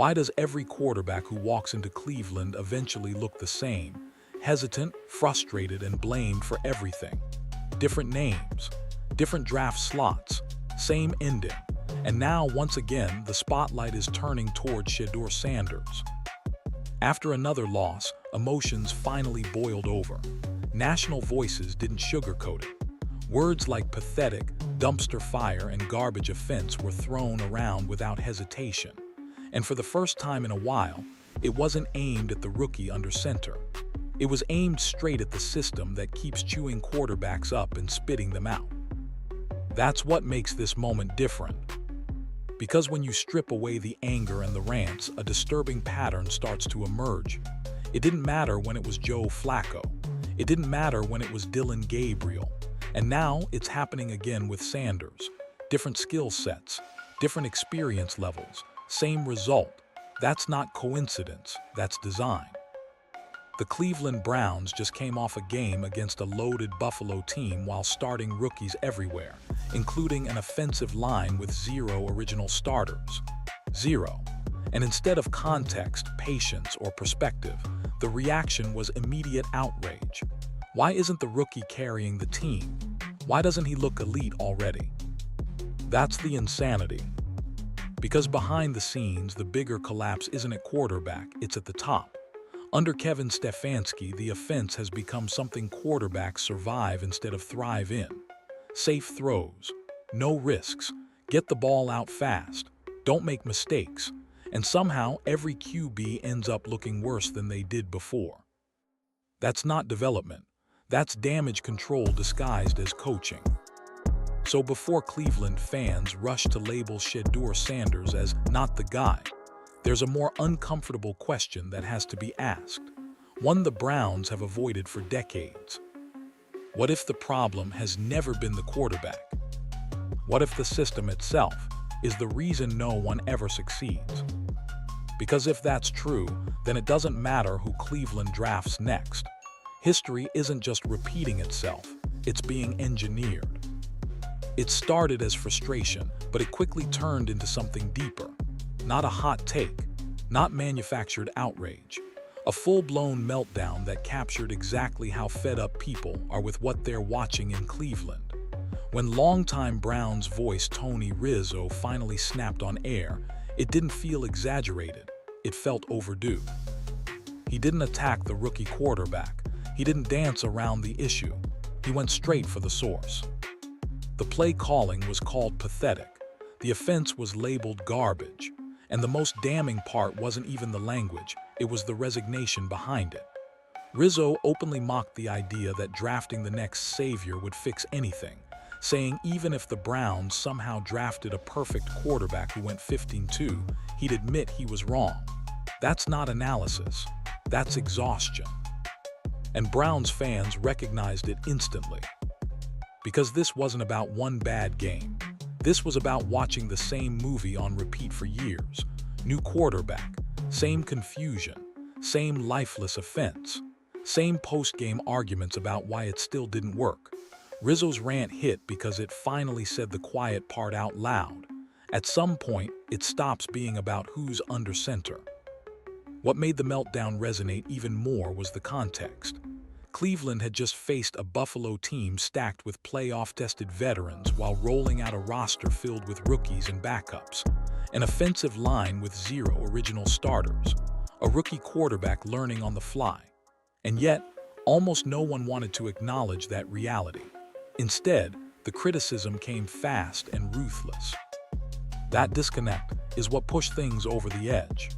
Why does every quarterback who walks into Cleveland eventually look the same? Hesitant, frustrated, and blamed for everything. Different names, different draft slots, same ending. And now, once again, the spotlight is turning toward Shedeur Sanders. After another loss, emotions finally boiled over. National voices didn't sugarcoat it. Words like pathetic, dumpster fire, and garbage offense were thrown around without hesitation. And for the first time in a while, it wasn't aimed at the rookie under center. It was aimed straight at the system that keeps chewing quarterbacks up and spitting them out. That's what makes this moment different. Because when you strip away the anger and the rants, a disturbing pattern starts to emerge. It didn't matter when it was Joe Flacco. It didn't matter when it was Dylan Gabriel. And now it's happening again with Sanders. Different skill sets, different experience levels, same result. That's not coincidence, that's design. The Cleveland Browns just came off a game against a loaded Buffalo team while starting rookies everywhere, including an offensive line with 0 original starters. 0. And instead of context, patience, or perspective, the reaction was immediate outrage. Why isn't the rookie carrying the team? Why doesn't he look elite already? That's the insanity. Because behind the scenes, the bigger collapse isn't at quarterback, it's at the top. Under Kevin Stefanski, the offense has become something quarterbacks survive instead of thrive in. Safe throws, no risks, get the ball out fast, don't make mistakes, and somehow every QB ends up looking worse than they did before. That's not development. That's damage control disguised as coaching. So before Cleveland fans rush to label Shedeur Sanders as not the guy, there's a more uncomfortable question that has to be asked, one the Browns have avoided for decades. What if the problem has never been the quarterback? What if the system itself is the reason no one ever succeeds? Because if that's true, then it doesn't matter who Cleveland drafts next. History isn't just repeating itself, it's being engineered. It started as frustration, but it quickly turned into something deeper. Not a hot take, not manufactured outrage. A full-blown meltdown that captured exactly how fed up people are with what they're watching in Cleveland. When longtime Browns voice Tony Rizzo finally snapped on air, it didn't feel exaggerated, it felt overdue. He didn't attack the rookie quarterback, he didn't dance around the issue, he went straight for the source. The play calling was called pathetic, the offense was labeled garbage, and the most damning part wasn't even the language, it was the resignation behind it. Rizzo openly mocked the idea that drafting the next savior would fix anything, saying even if the Browns somehow drafted a perfect quarterback who went 15-2, he'd admit he was wrong. That's not analysis, that's exhaustion. And Browns fans recognized it instantly. Because this wasn't about one bad game. This was about watching the same movie on repeat for years. New quarterback, same confusion, same lifeless offense, same post-game arguments about why it still didn't work. Rizzo's rant hit because it finally said the quiet part out loud. At some point, it stops being about who's under center. What made the meltdown resonate even more was the context. Cleveland had just faced a Buffalo team stacked with playoff-tested veterans while rolling out a roster filled with rookies and backups, an offensive line with 0 original starters, a rookie quarterback learning on the fly. And yet, almost no one wanted to acknowledge that reality. Instead, the criticism came fast and ruthless. That disconnect is what pushed things over the edge.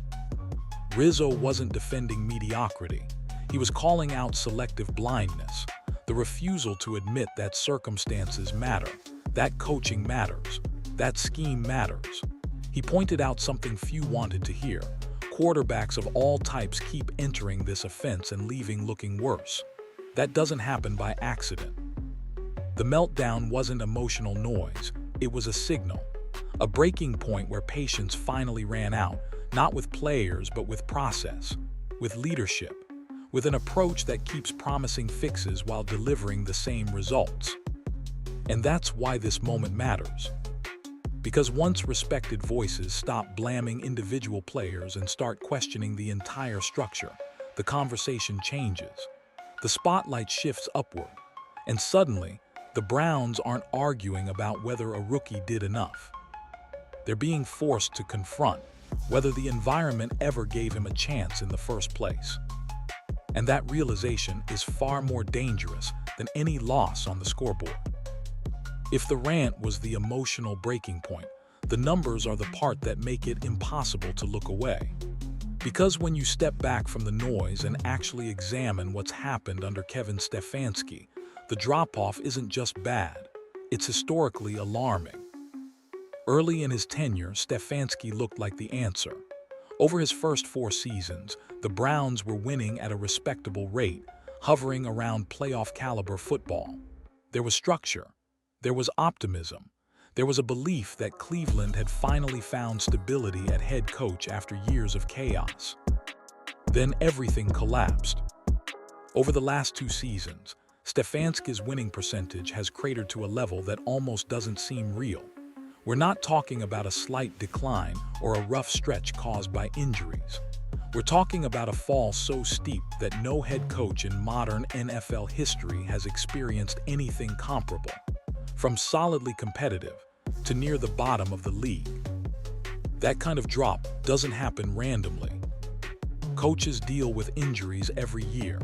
Rizzo wasn't defending mediocrity. He was calling out selective blindness, the refusal to admit that circumstances matter, that coaching matters, that scheme matters. He pointed out something few wanted to hear. Quarterbacks of all types keep entering this offense and leaving looking worse. That doesn't happen by accident. The meltdown wasn't emotional noise, it was a signal, a breaking point where patience finally ran out, not with players but with process, with leadership, with an approach that keeps promising fixes while delivering the same results. And that's why this moment matters. Because once respected voices stop blaming individual players and start questioning the entire structure, the conversation changes. The spotlight shifts upward, and suddenly, the Browns aren't arguing about whether a rookie did enough. They're being forced to confront whether the environment ever gave him a chance in the first place. And that realization is far more dangerous than any loss on the scoreboard. If the rant was the emotional breaking point, the numbers are the part that make it impossible to look away. Because when you step back from the noise and actually examine what's happened under Kevin Stefanski, the drop-off isn't just bad, it's historically alarming. Early in his tenure, Stefanski looked like the answer. Over his first 4 seasons, the Browns were winning at a respectable rate, hovering around playoff-caliber football. There was structure. There was optimism. There was a belief that Cleveland had finally found stability at head coach after years of chaos. Then everything collapsed. Over the last 2 seasons, Stefanski's winning percentage has cratered to a level that almost doesn't seem real. We're not talking about a slight decline or a rough stretch caused by injuries. We're talking about a fall so steep that no head coach in modern NFL history has experienced anything comparable. From solidly competitive to near the bottom of the league. That kind of drop doesn't happen randomly. Coaches deal with injuries every year.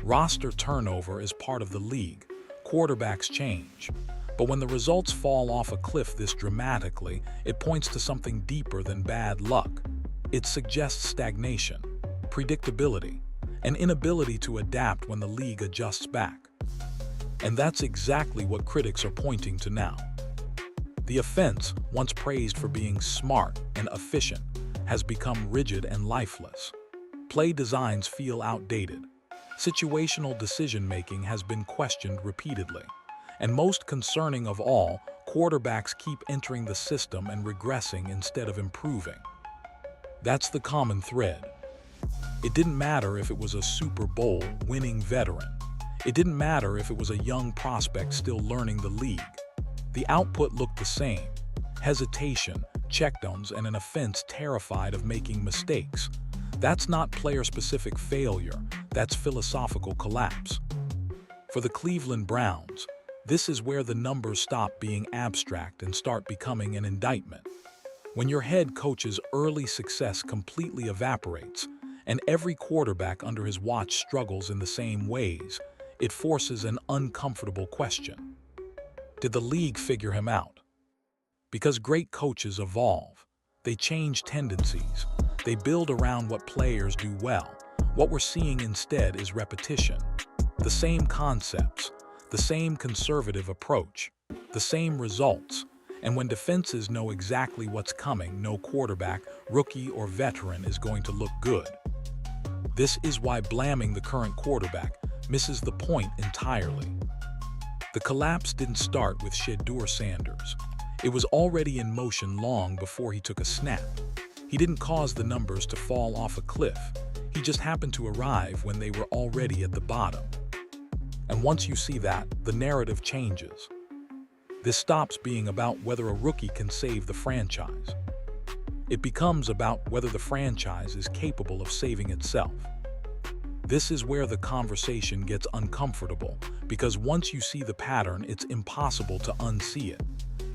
Roster turnover is part of the league. Quarterbacks change. But when the results fall off a cliff this dramatically, it points to something deeper than bad luck. It suggests stagnation, predictability, an inability to adapt when the league adjusts back. And that's exactly what critics are pointing to now. The offense, once praised for being smart and efficient, has become rigid and lifeless. Play designs feel outdated. Situational decision-making has been questioned repeatedly. And most concerning of all, quarterbacks keep entering the system and regressing instead of improving. That's the common thread. It didn't matter if it was a Super Bowl winning veteran. It didn't matter if it was a young prospect still learning the league. The output looked the same: hesitation, checkdowns, and an offense terrified of making mistakes. That's not player-specific failure, that's philosophical collapse. For the Cleveland Browns, this is where the numbers stop being abstract and start becoming an indictment. When your head coach's early success completely evaporates, and every quarterback under his watch struggles in the same ways, it forces an uncomfortable question. Did the league figure him out? Because great coaches evolve. They change tendencies. They build around what players do well. What we're seeing instead is repetition. The same concepts, the same conservative approach, the same results. And when defenses know exactly what's coming, no quarterback, rookie or veteran, is going to look good. This is why blaming the current quarterback misses the point entirely. The collapse didn't start with Shedeur Sanders. It was already in motion long before he took a snap. He didn't cause the numbers to fall off a cliff. He just happened to arrive when they were already at the bottom. And once you see that, the narrative changes. This stops being about whether a rookie can save the franchise. It becomes about whether the franchise is capable of saving itself. This is where the conversation gets uncomfortable, because once you see the pattern, it's impossible to unsee it.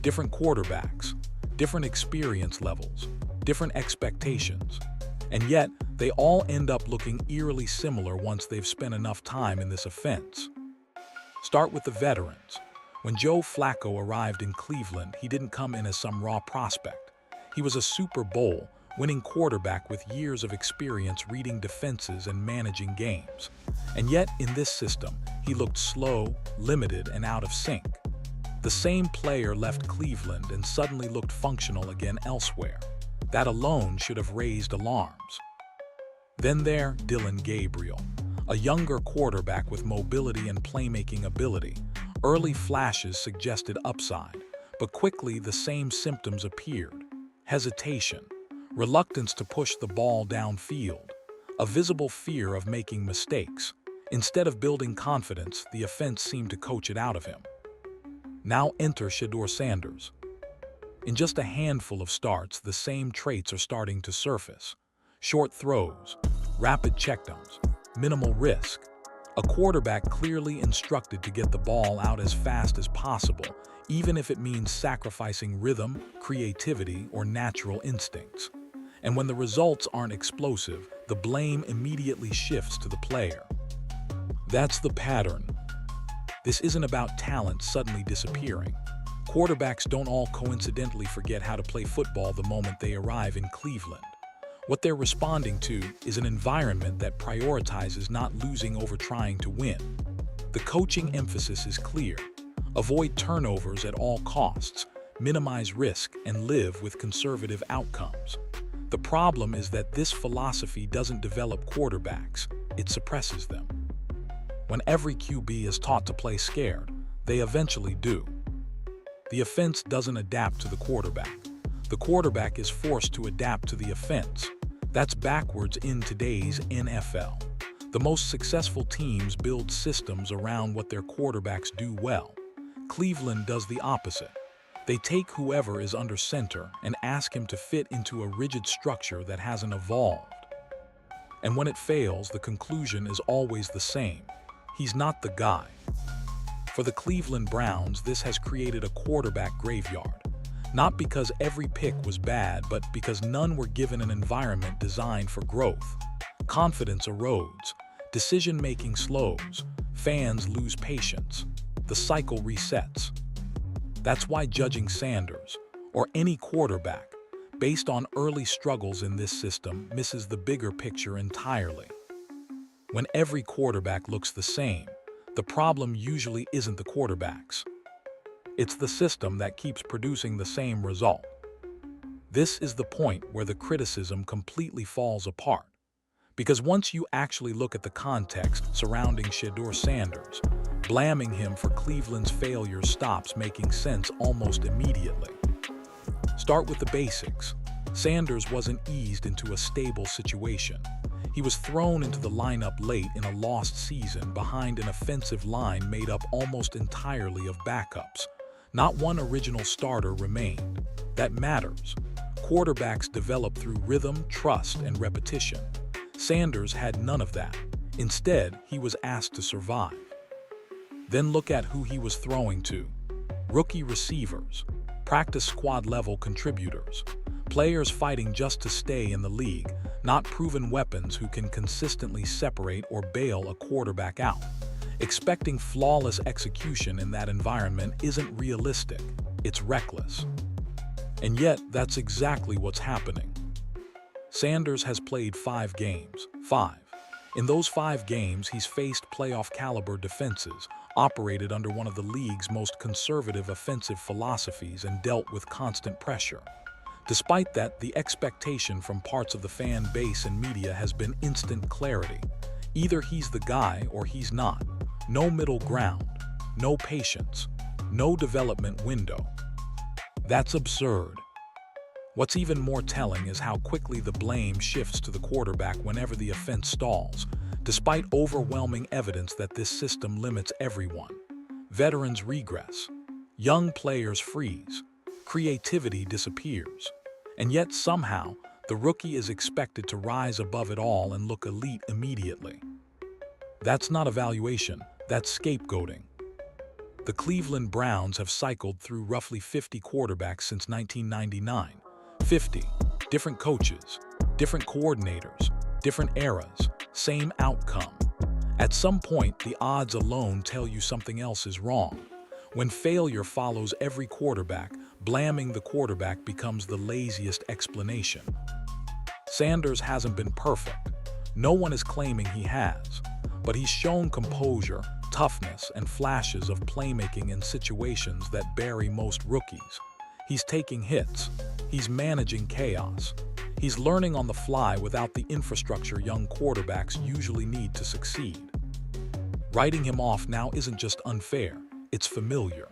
Different quarterbacks, different experience levels, different expectations. And yet, they all end up looking eerily similar once they've spent enough time in this offense. Start with the veterans. When Joe Flacco arrived in Cleveland, he didn't come in as some raw prospect. He was a Super Bowl winning quarterback with years of experience reading defenses and managing games. And yet, in this system, he looked slow, limited, and out of sync. The same player left Cleveland and suddenly looked functional again elsewhere. That alone should have raised alarms. Then there, Dillon Gabriel, a younger quarterback with mobility and playmaking ability. Early flashes suggested upside, but quickly the same symptoms appeared: hesitation, reluctance to push the ball downfield, a visible fear of making mistakes. Instead of building confidence, the offense seemed to coach it out of him. Now enter Shedeur Sanders. In just a handful of starts, the same traits are starting to surface. Short throws, rapid checkdowns, minimal risk. A quarterback clearly instructed to get the ball out as fast as possible, even if it means sacrificing rhythm, creativity, or natural instincts. And when the results aren't explosive, the blame immediately shifts to the player. That's the pattern. This isn't about talent suddenly disappearing. Quarterbacks don't all coincidentally forget how to play football the moment they arrive in Cleveland. What they're responding to is an environment that prioritizes not losing over trying to win. The coaching emphasis is clear. Avoid turnovers at all costs, minimize risk, and live with conservative outcomes. The problem is that this philosophy doesn't develop quarterbacks, it suppresses them. When every QB is taught to play scared, they eventually do. The offense doesn't adapt to the quarterback. The quarterback is forced to adapt to the offense. That's backwards in today's NFL. The most successful teams build systems around what their quarterbacks do well. Cleveland does the opposite. They take whoever is under center and ask him to fit into a rigid structure that hasn't evolved. And when it fails, the conclusion is always the same. He's not the guy. For the Cleveland Browns, this has created a quarterback graveyard. Not because every pick was bad, but because none were given an environment designed for growth. Confidence erodes, decision-making slows, fans lose patience, the cycle resets. That's why judging Sanders, or any quarterback, based on early struggles in this system misses the bigger picture entirely. When every quarterback looks the same, the problem usually isn't the quarterbacks. It's the system that keeps producing the same result. This is the point where the criticism completely falls apart. Because once you actually look at the context surrounding Shedeur Sanders, blaming him for Cleveland's failure stops making sense almost immediately. Start with the basics. Sanders wasn't eased into a stable situation. He was thrown into the lineup late in a lost season behind an offensive line made up almost entirely of backups. Not one original starter remained. That matters. Quarterbacks develop through rhythm, trust, and repetition. Sanders had none of that. Instead, he was asked to survive. Then look at who he was throwing to. Rookie receivers, practice squad-level contributors, players fighting just to stay in the league, not proven weapons who can consistently separate or bail a quarterback out. Expecting flawless execution in that environment isn't realistic, it's reckless. And yet, that's exactly what's happening. Sanders has played 5 games. 5. In those 5 games, he's faced playoff-caliber defenses, operated under one of the league's most conservative offensive philosophies, and dealt with constant pressure. Despite that, the expectation from parts of the fan base and media has been instant clarity. Either he's the guy or he's not. No middle ground, no patience, no development window. That's absurd. What's even more telling is how quickly the blame shifts to the quarterback whenever the offense stalls, despite overwhelming evidence that this system limits everyone. Veterans regress, young players freeze, creativity disappears, and yet somehow the rookie is expected to rise above it all and look elite immediately. That's not evaluation, that's scapegoating. The Cleveland Browns have cycled through roughly 50 quarterbacks since 1999. 50. Different coaches, different coordinators, different eras, same outcome. At some point, the odds alone tell you something else is wrong. When failure follows every quarterback, blaming the quarterback becomes the laziest explanation. Sanders hasn't been perfect. No one is claiming he has, but he's shown composure, toughness, and flashes of playmaking in situations that bury most rookies. He's taking hits. He's managing chaos. He's learning on the fly without the infrastructure young quarterbacks usually need to succeed. Writing him off now isn't just unfair, it's familiar.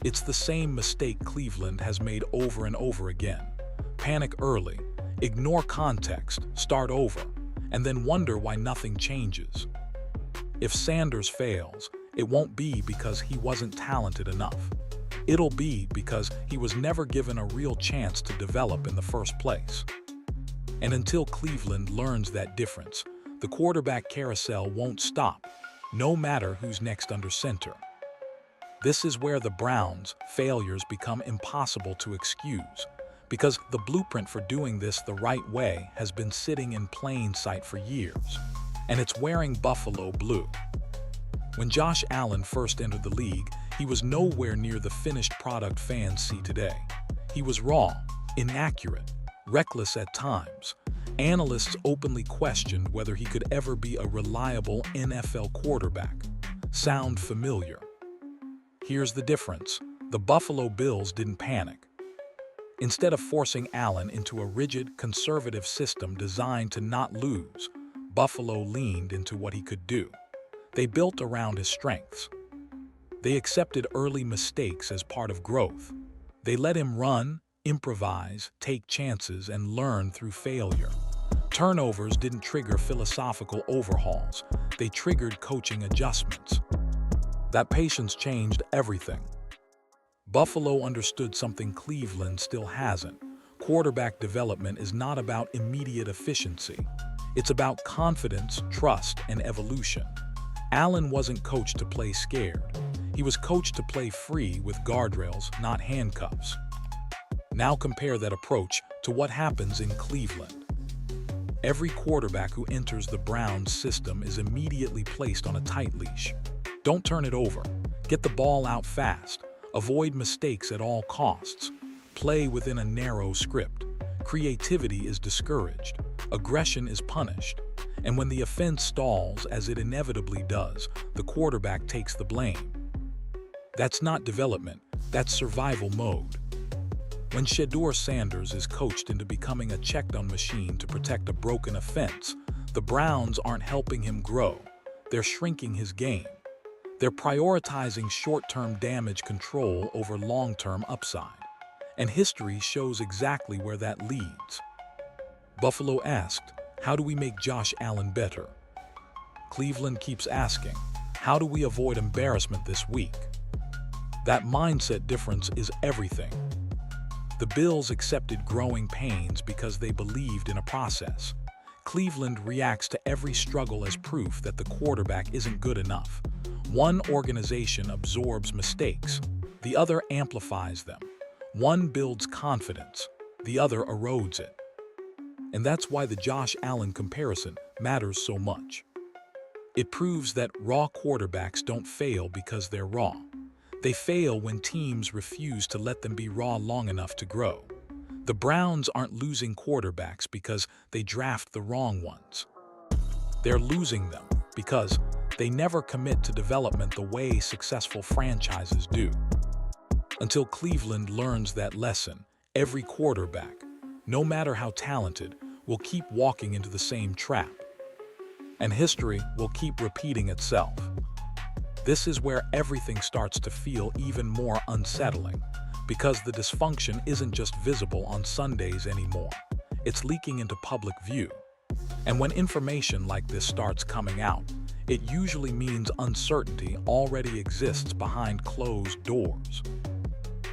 It's the same mistake Cleveland has made over and over again. Panic early, ignore context, start over, and then wonder why nothing changes. If Sanders fails, it won't be because he wasn't talented enough. It'll be because he was never given a real chance to develop in the first place. And until Cleveland learns that difference, the quarterback carousel won't stop, no matter who's next under center. This is where the Browns' failures become impossible to excuse, because the blueprint for doing this the right way has been sitting in plain sight for years, and it's wearing Buffalo blue. When Josh Allen first entered the league, he was nowhere near the finished product fans see today. He was raw, inaccurate, reckless at times. Analysts openly questioned whether he could ever be a reliable NFL quarterback. Sound familiar? Here's the difference. The Buffalo Bills didn't panic. Instead of forcing Allen into a rigid, conservative system designed to not lose, Buffalo leaned into what he could do. They built around his strengths. They accepted early mistakes as part of growth. They let him run, improvise, take chances, and learn through failure. Turnovers didn't trigger philosophical overhauls. They triggered coaching adjustments. That patience changed everything. Buffalo understood something Cleveland still hasn't. Quarterback development is not about immediate efficiency. It's about confidence, trust, and evolution. Allen wasn't coached to play scared. He was coached to play free with guardrails, not handcuffs. Now compare that approach to what happens in Cleveland. Every quarterback who enters the Browns system is immediately placed on a tight leash. Don't turn it over. Get the ball out fast. Avoid mistakes at all costs. Play within a narrow script. Creativity is discouraged. Aggression is punished. And when the offense stalls, as it inevitably does, the quarterback takes the blame. That's not development, that's survival mode. When Shedeur Sanders is coached into becoming a check-down machine to protect a broken offense, the Browns aren't helping him grow. They're shrinking his game. They're prioritizing short-term damage control over long-term upside. And history shows exactly where that leads. Buffalo asked, "How do we make Josh Allen better?" Cleveland keeps asking, "How do we avoid embarrassment this week?" That mindset difference is everything. The Bills accepted growing pains because they believed in a process. Cleveland reacts to every struggle as proof that the quarterback isn't good enough. One organization absorbs mistakes, the other amplifies them. One builds confidence, the other erodes it. And that's why the Josh Allen comparison matters so much. It proves that raw quarterbacks don't fail because they're raw. They fail when teams refuse to let them be raw long enough to grow. The Browns aren't losing quarterbacks because they draft the wrong ones. They're losing them because they never commit to development the way successful franchises do. Until Cleveland learns that lesson, every quarterback, no matter how talented, will keep walking into the same trap. And history will keep repeating itself. This is where everything starts to feel even more unsettling, because the dysfunction isn't just visible on Sundays anymore. It's leaking into public view. And when information like this starts coming out, it usually means uncertainty already exists behind closed doors.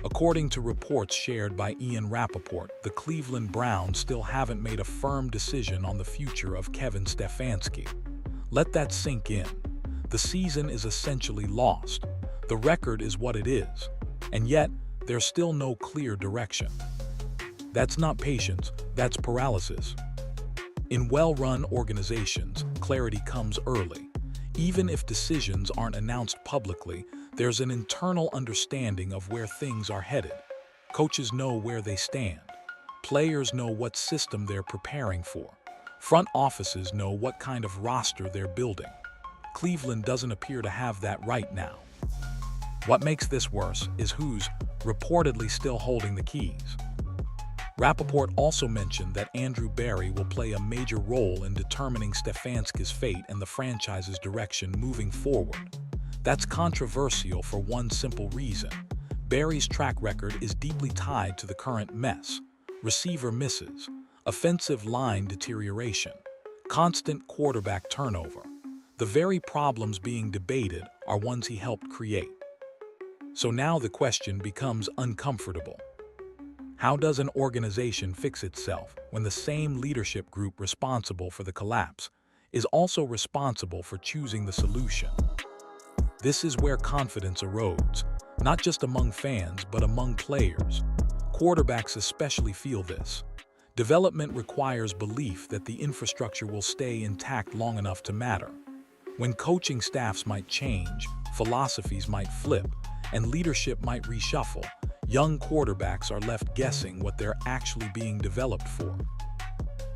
According to reports shared by Ian Rappaport, the Cleveland Browns still haven't made a firm decision on the future of Kevin Stefanski. Let that sink in. The season is essentially lost. The record is what it is. And yet, there's still no clear direction. That's not patience, that's paralysis. In well-run organizations, clarity comes early. Even if decisions aren't announced publicly, there's an internal understanding of where things are headed. Coaches know where they stand. Players know what system they're preparing for. Front offices know what kind of roster they're building. Cleveland doesn't appear to have that right now. What makes this worse is who's reportedly still holding the keys. Rappaport also mentioned that Andrew Berry will play a major role in determining Stefanski's fate and the franchise's direction moving forward. That's controversial for one simple reason. Berry's track record is deeply tied to the current mess. Receiver misses, offensive line deterioration, constant quarterback turnover. The very problems being debated are ones he helped create. So now the question becomes uncomfortable. How does an organization fix itself when the same leadership group responsible for the collapse is also responsible for choosing the solution? This is where confidence erodes, not just among fans, but among players. Quarterbacks especially feel this. Development requires belief that the infrastructure will stay intact long enough to matter. When coaching staffs might change, philosophies might flip, and leadership might reshuffle, young quarterbacks are left guessing what they're actually being developed for.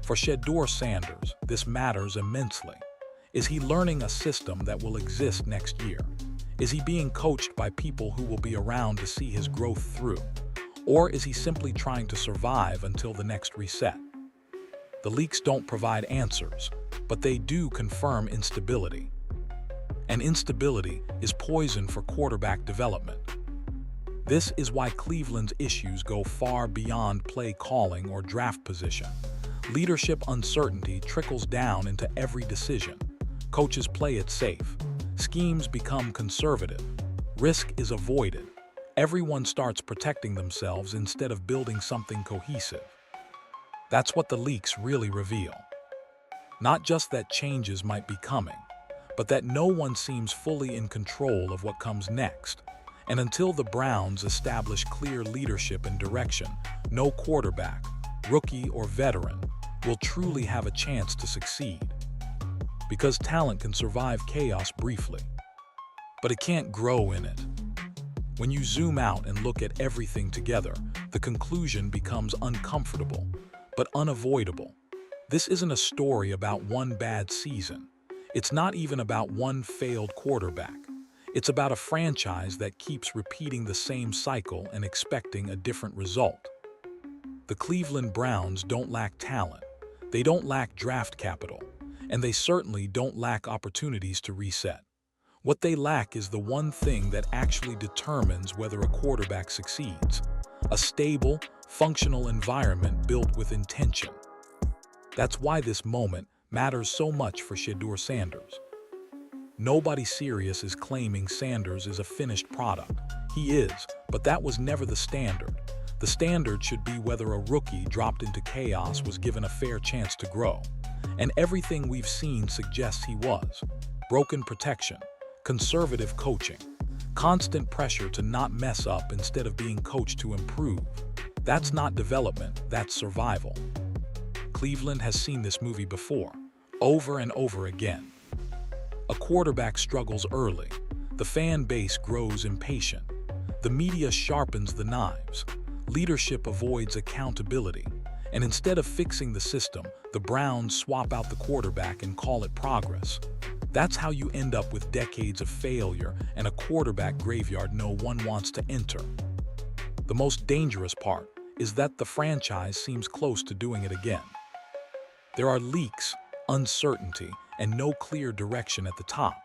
For Shedeur Sanders, this matters immensely. Is he learning a system that will exist next year? Is he being coached by people who will be around to see his growth through? Or is he simply trying to survive until the next reset? The leaks don't provide answers, but they do confirm instability. And instability is poison for quarterback development. This is why Cleveland's issues go far beyond play calling or draft position. Leadership uncertainty trickles down into every decision. Coaches play it safe. Schemes become conservative. Risk is avoided. Everyone starts protecting themselves instead of building something cohesive. That's what the leaks really reveal. Not just that changes might be coming, but that no one seems fully in control of what comes next. And until the Browns establish clear leadership and direction, no quarterback, rookie or veteran, will truly have a chance to succeed. Because talent can survive chaos briefly, but it can't grow in it. When you zoom out and look at everything together, the conclusion becomes uncomfortable, but unavoidable. This isn't a story about one bad season. It's not even about one failed quarterback. It's about a franchise that keeps repeating the same cycle and expecting a different result. The Cleveland Browns don't lack talent. They don't lack draft capital, and they certainly don't lack opportunities to reset. What they lack is the one thing that actually determines whether a quarterback succeeds: a stable, functional environment built with intention. That's why this moment matters so much for Shedeur Sanders. Nobody serious is claiming Sanders is a finished product. He is, but that was never the standard. The standard should be whether a rookie dropped into chaos was given a fair chance to grow. And everything we've seen suggests he was. Broken protection, conservative coaching, constant pressure to not mess up instead of being coached to improve. That's not development, that's survival. Cleveland has seen this movie before, over and over again. A quarterback struggles early. The fan base grows impatient. The media sharpens the knives. Leadership avoids accountability. And instead of fixing the system, the Browns swap out the quarterback and call it progress. That's how you end up with decades of failure and a quarterback graveyard no one wants to enter. The most dangerous part is that the franchise seems close to doing it again. There are leaks, uncertainty, and no clear direction at the top.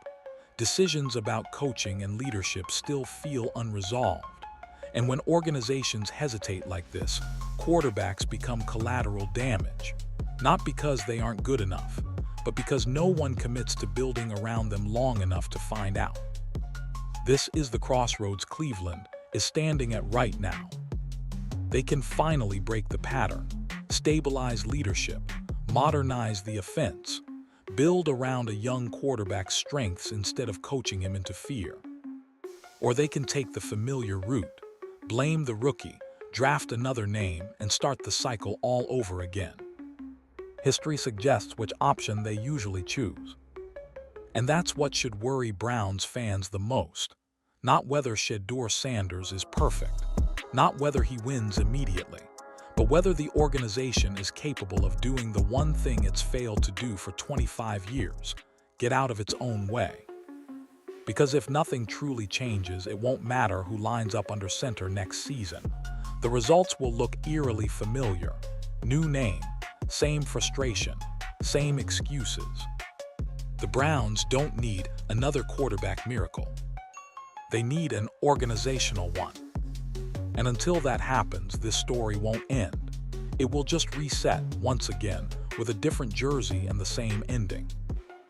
Decisions about coaching and leadership still feel unresolved. And when organizations hesitate like this, quarterbacks become collateral damage. Not because they aren't good enough, but because no one commits to building around them long enough to find out. This is the crossroads Cleveland is standing at right now. They can finally break the pattern, stabilize leadership, modernize the offense, build around a young quarterback's strengths instead of coaching him into fear. Or they can take the familiar route, blame the rookie, draft another name, and start the cycle all over again. History suggests which option they usually choose. And that's what should worry Browns fans the most. Not whether Shedeur Sanders is perfect, not whether he wins immediately, but whether the organization is capable of doing the one thing it's failed to do for 25 years, get out of its own way. Because if nothing truly changes, it won't matter who lines up under center next season. The results will look eerily familiar. New name, same frustration, same excuses. The Browns don't need another quarterback miracle. They need an organizational one. And until that happens, this story won't end. It will just reset once again with a different jersey and the same ending.